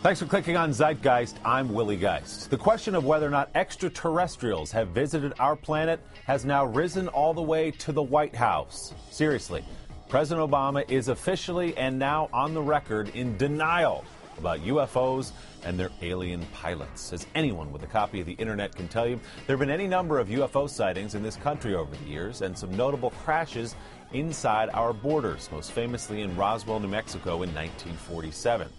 Thanks for clicking on Zeitgeist. I'm Willie Geist. The question of whether or not extraterrestrials have visited our planet has now risen all the way to the White House. Seriously, President Obama is officially and now on the record in denial about UFOs and their alien pilots. As anyone with a copy of the internet can tell you, there have been any number of UFO sightings in this country over the years and some notable crashes inside our borders, most famously in Roswell, New Mexico in 1947.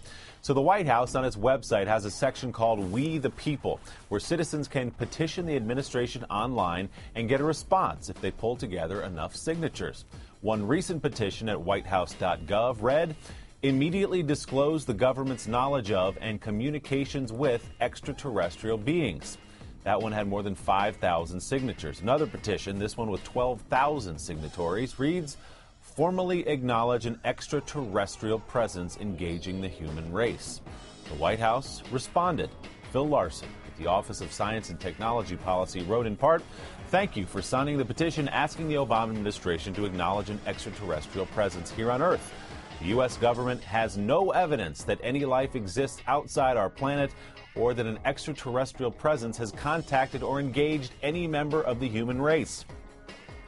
So the White House on its website has a section called We the People, where citizens can petition the administration online and get a response if they pull together enough signatures. One recent petition at whitehouse.gov read, "Immediately disclose the government's knowledge of and communications with extraterrestrial beings." That one had more than 5,000 signatures. Another petition, this one with 12,000 signatories, reads, "Formally acknowledge an extraterrestrial presence engaging the human race." The White House responded. Phil Larson, with the Office of Science and Technology Policy, wrote in part, "Thank you for signing the petition asking the Obama administration to acknowledge an extraterrestrial presence here on Earth. The U.S. government has no evidence that any life exists outside our planet or that an extraterrestrial presence has contacted or engaged any member of the human race.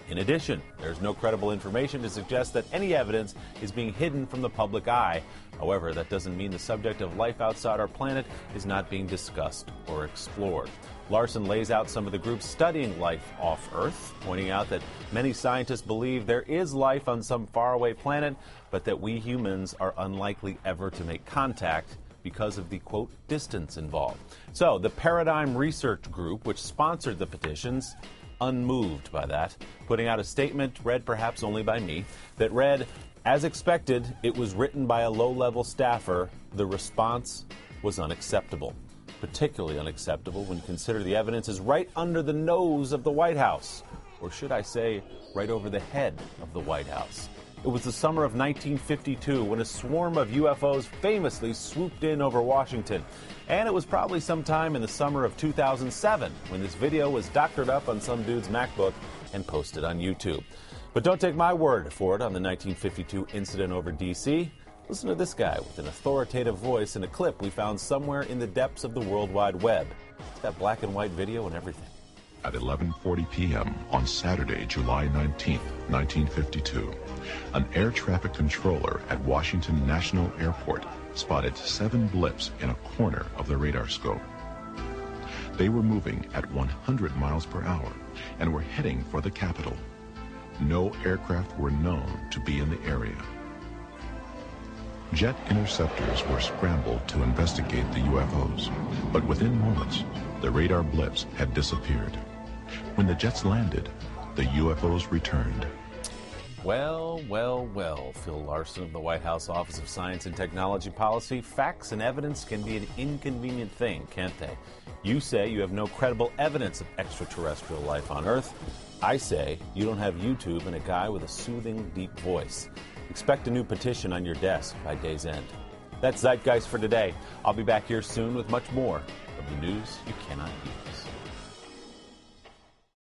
In addition, there's no credible information to suggest that any evidence is being hidden from the public eye. However, that doesn't mean the subject of life outside our planet is not being discussed or explored." Larson lays out some of the groups studying life off Earth, pointing out that many scientists believe there is life on some faraway planet, but that we humans are unlikely ever to make contact because of the, quote, distance involved. So the Paradigm Research Group, which sponsored the petitions, unmoved by that, putting out a statement, read perhaps only by me, that read, "As expected, it was written by a low-level staffer. The response was unacceptable. Particularly unacceptable when you consider the evidence is right under the nose of the White House. Or should I say, right over the head of the White House. It was the summer of 1952 when a swarm of UFOs famously swooped in over Washington. And it was probably sometime in the summer of 2007 when this video was doctored up on some dude's MacBook and posted on YouTube. But don't take my word for it on the 1952 incident over D.C. Listen to this guy with an authoritative voice in a clip we found somewhere in the depths of the World Wide Web. It's got black and white video and everything. At 11:40 p.m. on Saturday, July 19th, 1952, an air traffic controller at Washington National Airport spotted 7 blips in a corner of the radar scope. They were moving at 100 miles per hour and were heading for the Capitol. No aircraft were known to be in the area. Jet interceptors were scrambled to investigate the UFOs, but within moments, the radar blips had disappeared. When the jets landed, the UFOs returned. Well, Phil Larson of the White House Office of Science and Technology Policy. Facts and evidence can be an inconvenient thing, can't they? You say you have no credible evidence of extraterrestrial life on Earth. I say you don't have YouTube and a guy with a soothing, deep voice. Expect a new petition on your desk by day's end. That's Zeitgeist for today. I'll be back here soon with much more of the news you cannot hear.